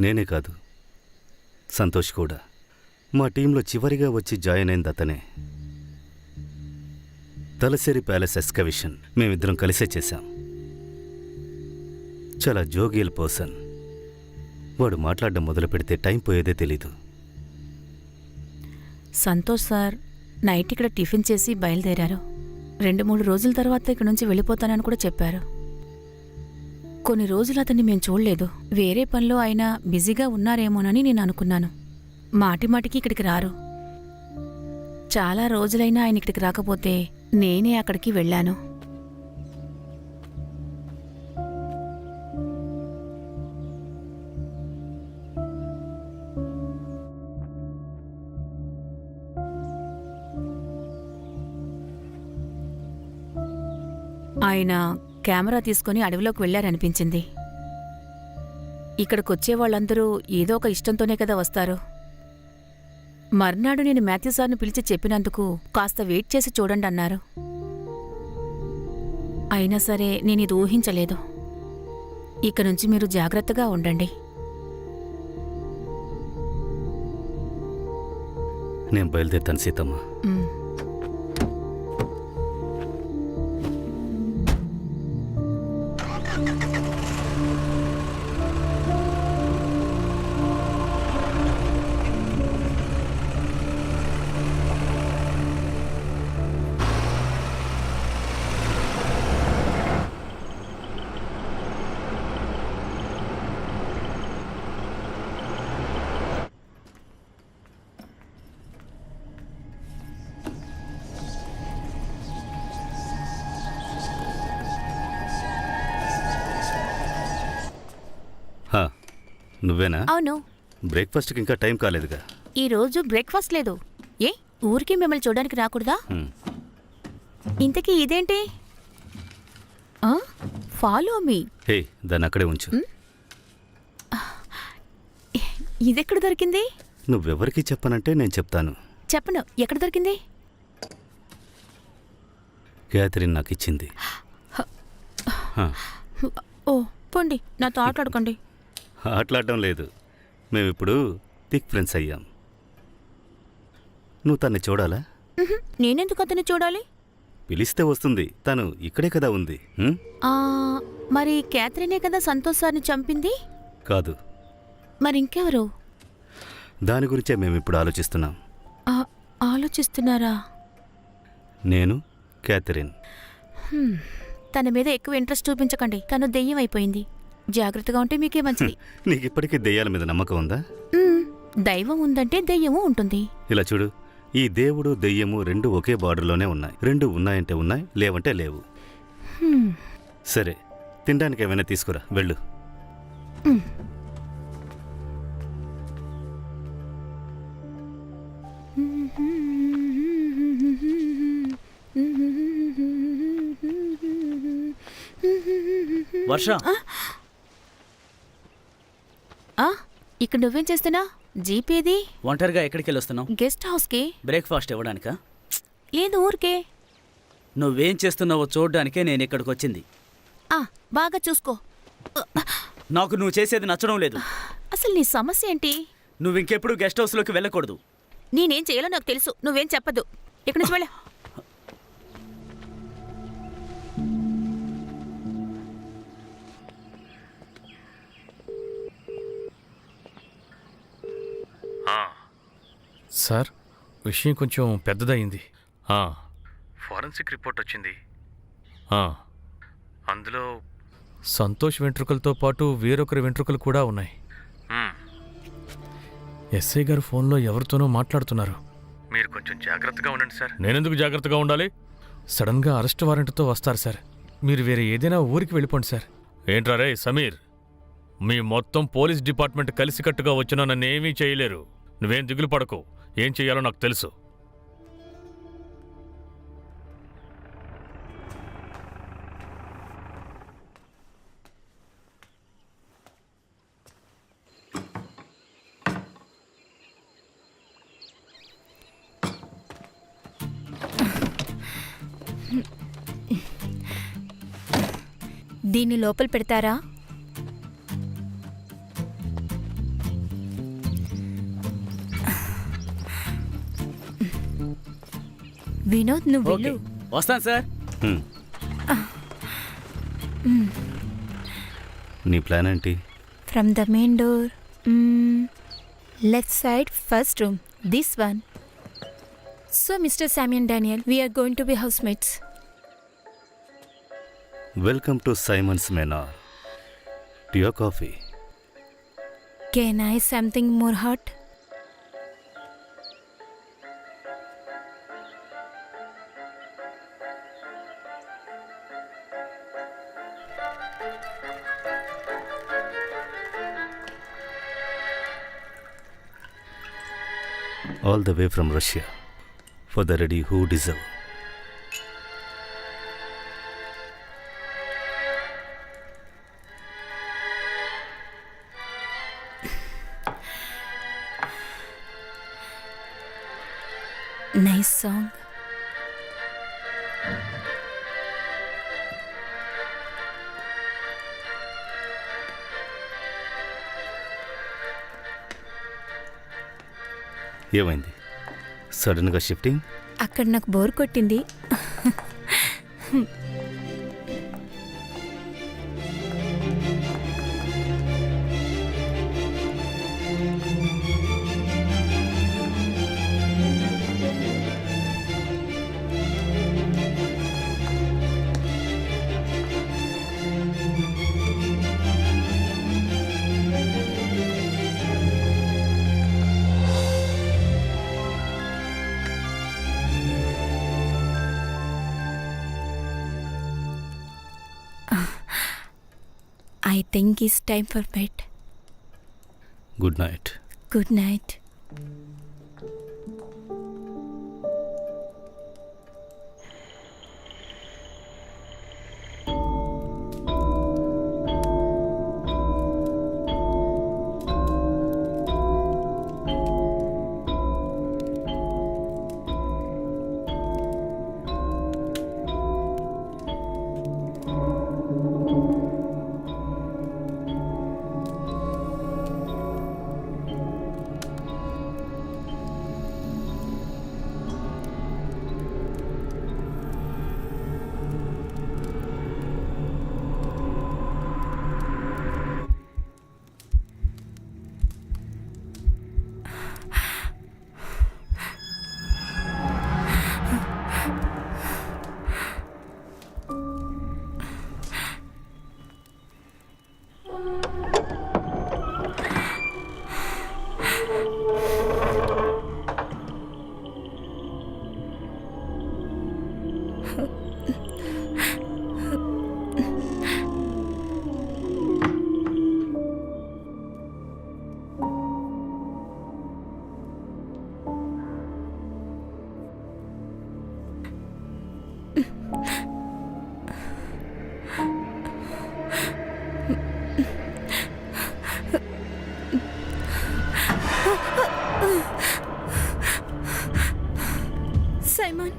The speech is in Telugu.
నేనే కాదు, సంతోష్ కూడా. మా టీంలో చివరిగా వచ్చి జాయిన్ అయింది అతనే. తలసేరి ప్యాలెస్ ఎక్స్కవిషన్ మేమిద్దరం కలిసే చేశాం. చాలా జోగియల్ పర్సన్. వాడు మాట్లాడడం మొదలు పెడితే టైం పోయేదే తెలీదు. సంతోష్ సార్ నైట్ ఇక్కడ టిఫిన్ చేసి బయలుదేరారు. 2-3 రోజుల తర్వాత ఇక్కడ నుంచి వెళ్ళిపోతానని కూడా చెప్పారు. కొన్ని రోజులు అతన్ని మేము చూడలేదు. వేరే పనిలో ఆయన బిజీగా ఉన్నారేమోనని నేను అనుకున్నాను. మాటిమాటికి ఇక్కడికి రారు. చాలా రోజులైనా ఆయన ఇక్కడికి రాకపోతే నేనే అక్కడికి వెళ్ళాను. ఆయన కెమెరా తీసుకుని అడవిలోకి వెళ్లారనిపించింది. ఇక్కడికొచ్చే వాళ్ళందరూ ఏదో ఒక ఇష్టంతోనే కదా వస్తారు. మర్నాడు నేను మాథ్యూ సార్ను పిలిచి చెప్పినందుకు కాస్త వెయిట్ చేసి చూడండి అన్నారు. అయినా సరే నేనిది ఊహించలేదు. ఇక నుంచి మీరు జాగ్రత్తగా ఉండండి. నేను బయలుదేరుతాను సీతమ్మ. నువ్వేనా? అవును. బ్రేక్ఫాస్ట్కి ఇంకా టైం కాలేదుగా. ఈరోజు బ్రేక్ఫాస్ట్ లేదు. ఏ ఊరికి మిమ్మల్ని చూడడానికి రాకూడదా? ఇంతకీ ఇదేంటి? Follow me. హే, దాన్ని అక్కడే ఉంచు. ఇదెక్కడ దొరికింది? నువ్వెవరికి చెప్పనంటే నేను చెప్తాను. చెప్పను. ఎక్కడ దొరికింది? క్యాథరిన్ నాకు ఇచ్చింది. ఓ పోండి, నాతో ఆటలాడుకోండి. ఆటలాడడం లేదు, మేమిప్పుడు థిక్ ఫ్రెండ్స్ అయ్యాం. నువ్వు తన్ని చూడాలా? నేనెందుకు అతన్ని చూడాలి? పిలిస్తే వస్తుంది. తను ఇక్కడే కదా ఉంది. మరి క్యాథరినే కదా సంతోష్ సార్ని చంపింది? కాదు. మరింకెవరు? దాని గురించే మేమిప్పుడు ఆలోచిస్తున్నాం. ఆలోచిస్తున్నారా? నేను, క్యాథరిన్. తన మీద ఎక్కువ ఇంట్రెస్ట్ చూపించకండి. తను దెయ్యం అయిపోయింది. జాగ్రత్తగా ఉంటే మీకే మంచిది. నీకు ఇప్పటికీ దెయ్యాల మీద నమ్మకం ఉందా? దైవం ఉందంటే దెయ్యము ఉంటుంది. ఇలా చూడు, ఈ దేవుడు దెయ్యము రెండు ఒకే బార్డర్లోనే ఉన్నాయి. రెండు ఉన్నాయంటే ఉన్నాయి, లేవంటే లేవు. సరే, తినడానికి ఏమైనా తీసుకురా, వెళ్ళు. వర్ష, ఇక్కడ నువ్వేం చేస్తున్నా? జీపేది? ఒంటరిగా ఎక్కడికి వెళ్ళొస్తున్నావు? గెస్ట్ హౌస్కి. బ్రేక్ఫాస్ట్ ఇవ్వడానికా? లేదు, ఊరికే. నువ్వేం చేస్తున్నావో చూడ్డానికే నేను ఇక్కడికి వచ్చింది. బాగా చూసుకో. నాకు నువ్వు చేసేది నచ్చడం లేదు. అసలు నీ సమస్య ఏంటి? నువ్వు ఇంకెప్పుడు గెస్ట్ హౌస్లోకి వెళ్ళకూడదు. నేనేం చేయాలో నాకు తెలుసు. నువ్వేం చెప్పద్దు. ఇక్కడి నుంచి వెళ్ళ. సార్, విషయం కొంచెం పెద్దదయింది. ఫారెన్సిక్ రిపోర్ట్ వచ్చింది. అందులో సంతోష్ వెంట్రుకలతో పాటు వేరొకరి వెంట్రుకలు కూడా ఉన్నాయి. ఎస్ఐ గారు ఫోన్లో ఎవరితోనో మాట్లాడుతున్నారు. మీరు కొంచెం జాగ్రత్తగా ఉండండి సార్. నేనెందుకు జాగ్రత్తగా ఉండాలి? సడన్గా అరెస్ట్ వారెంట్తో వస్తారు సార్. మీరు వేరే ఏదైనా ఊరికి వెళ్ళిపోండి సార్. ఏంట్రా రే సమీర్, మీ మొత్తం పోలీస్ డిపార్ట్మెంట్ కలిసికట్టుగా వచ్చినా నన్నేమీ చేయలేరు. నువ్వేం దిగులు పడకు. ఏం చెయ్యాలో నాకు తెలుసు. దీన్ని లోపల పెడతారా? వినోద్ నువ్వు ఓకే వెళ్ళు. వస్తాను సార్. హ్మ్. నీ ప్లాన్ ఏంటి? From the main door, left side, first room, this one. So mister Sammy and Daniel, we are going to be housemates. Welcome to Simon's manor. Tea or coffee? Can I something more hot? All the way from Russia for the ready who deserve. Nice song. ఏమైంది సడన్గా షిఫ్టింగ్? అక్కడ నాకు బోర్ కొట్టింది. I think it's time for bed. Good night. Good night. Simon.